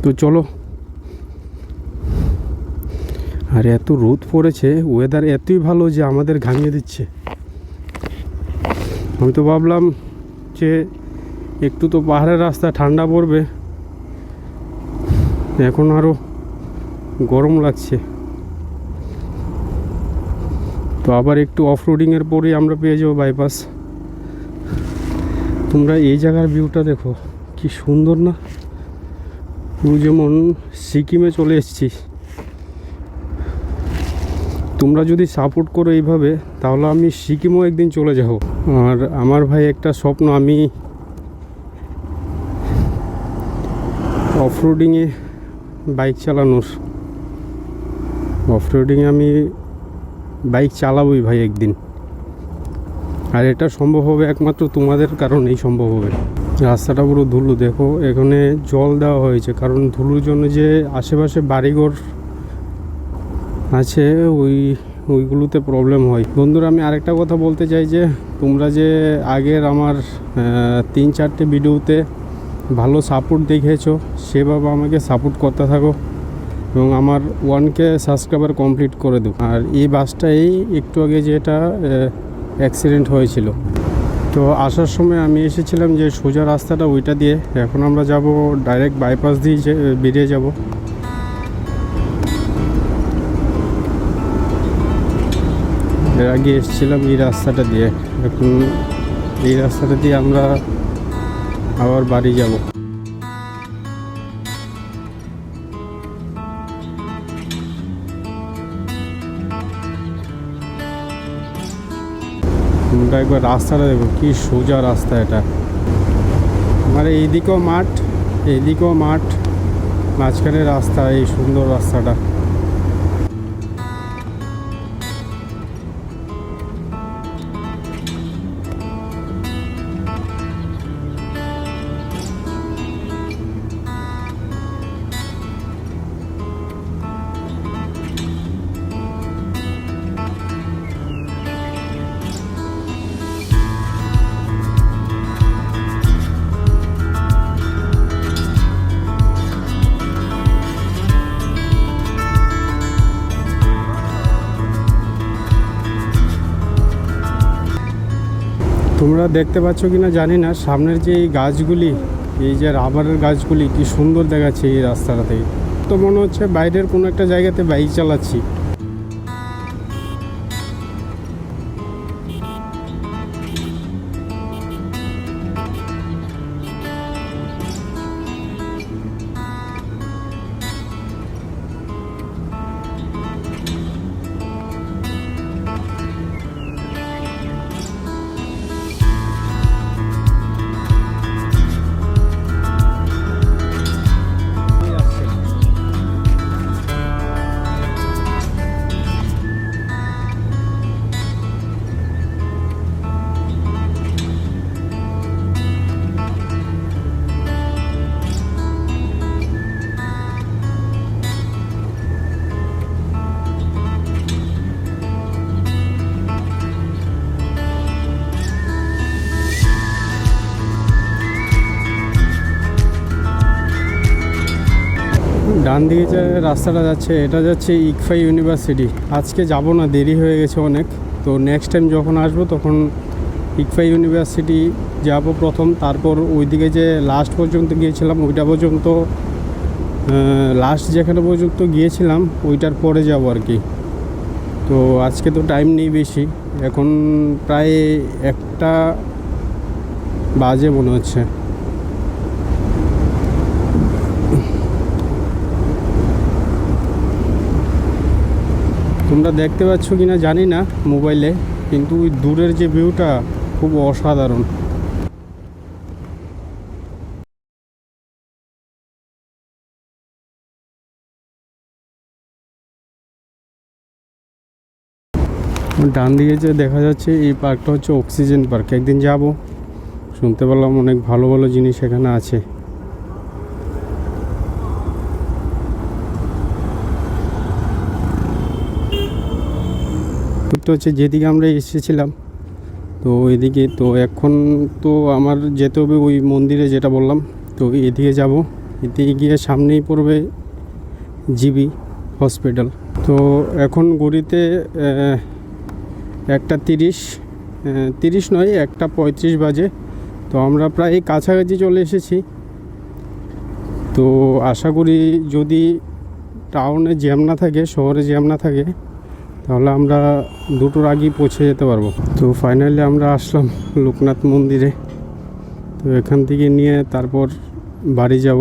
তো চলো। আর এত রোদ পড়েছে, ওয়েদার এতই ভালো যে আমাদের ঘামিয়ে দিচ্ছে। আমি তো ভাবলাম যে একটু তো পাহাড়ের রাস্তা ঠান্ডা পড়বে, এখন আরও গরম লাগছে। তো আবার একটু অফ রোডিংয়ের পরেই আমরা পেয়ে যাবো বাইপাস। তোমরা এই জায়গার ভিউটা দেখো, কি সুন্দর না? পুরো যেমন সিকিমে চলে এসেছি। তোমরা যদি সাপোর্ট করো এইভাবে, তাহলে আমি সিকিমও একদিন চলে যাব। আর আমার ভাই একটা স্বপ্ন, আমি অফরোডিংয়ে বাইক চালানোর। অফরোডিংয়ে আমি বাইক চালাবোই ভাই একদিন। আর এটা সম্ভব হবে একমাত্র তোমাদের কারণেই সম্ভব হবে। রাস্তাটা পুরো ধুলো, দেখো এখানে জল দেওয়া হয়েছে, কারণ ধুলোর জন্য যে আশেপাশে বাড়িঘর আছে ওইগুলোতে প্রবলেম হয়। বন্ধুরা, আমি আরেকটা কথা বলতে চাই যে তোমরা যে আগের আমার 3-4টে ভিডিওতে ভালো সাপোর্ট দেখেছো, সেভাবে আমাকে সাপোর্ট করতে থাকো এবং আমার 1K সাবস্ক্রাইবার কমপ্লিট করে দেবো। আর এই বাসটাই একটু আগে যেটা অ্যাক্সিডেন্ট হয়েছিল, তো আসার সময় আমি এসেছিলাম যে সোজা রাস্তাটা ওইটা দিয়ে। এখন আমরা যাব ডাইরেক্ট বাইপাস দিয়ে বেরিয়ে যাব। এর আগে এসেছিলাম এই রাস্তাটা দিয়ে, এখন এই রাস্তাটা দিয়ে আমরা আবার বাড়ি যাব। তোমরা একবার রাস্তাটা দেখো, কি সোজা রাস্তা এটা। আমার এইদিকেও মাঠ, এইদিকেও মাঠ, মাঝখানে রাস্তা, এই সুন্দর রাস্তাটা। তোমরা দেখতে পাচ্ছ কি না জানি না, সামনের যে এই গাছগুলি, এই যে রাবারের গাছগুলি, কি সুন্দর দেখাচ্ছে এই রাস্তাটা থেকে। তো মনে হচ্ছে বাইরের কোনো একটা জায়গাতে বাইক চালাচ্ছি। ডান দিকে যে রাস্তাটা যাচ্ছে, এটা যাচ্ছে ইকফাই ইউনিভার্সিটি। আজকে যাব না, দেরি হয়ে গেছে অনেক। তো নেক্সট টাইম যখন আসবো তখন ইকফাই ইউনিভার্সিটি যাব প্রথম, তারপর ওইদিকে যে লাস্ট পর্যন্ত গিয়েছিলাম ওইটা পর্যন্ত, লাস্ট যেখানে পর্যন্ত গিয়েছিলাম ওইটার পরে যাব আর কি। তো আজকে তো টাইম নেই বেশি, এখন প্রায় 1টা বাজে মনে হচ্ছে। তোমরা দেখতে পাচ্ছ কি না জানি না মোবাইলে, কিন্তু ওই দূরের যে ভিউটা খুব অসাধারণ। ডান দিকে যে দেখা যাচ্ছে এই পার্কটা হচ্ছে অক্সিজেন পার্ক। একদিন যাব, শুনতে পেলাম অনেক ভালো ভালো জিনিস এখানে আছে। তো হচ্ছে যেদিকে আমরা এসেছিলাম, তো এদিকে তো এখন তো আমার যেতে হবে ওই মন্দিরে যেটা বললাম, তো এদিকে যাব। এতে গিয়ে সামনেই পড়বে জিবি হসপিটাল। তো এখন ঘড়িতে 1:30 নয় 1:35 বাজে। তো আমরা প্রায় কাছাকাছি চলে এসেছি। তো আশা করি যদি টাউনে জ্যাম না থাকে, শহরে জ্যাম না থাকে, তাহলে আমরা 2টোর আগেই পৌঁছে যেতে পারবো। তো ফাইনালি আমরা আসলাম লোকনাথ মন্দিরে। তো এখান থেকে নিয়ে তারপর বাড়ি যাব।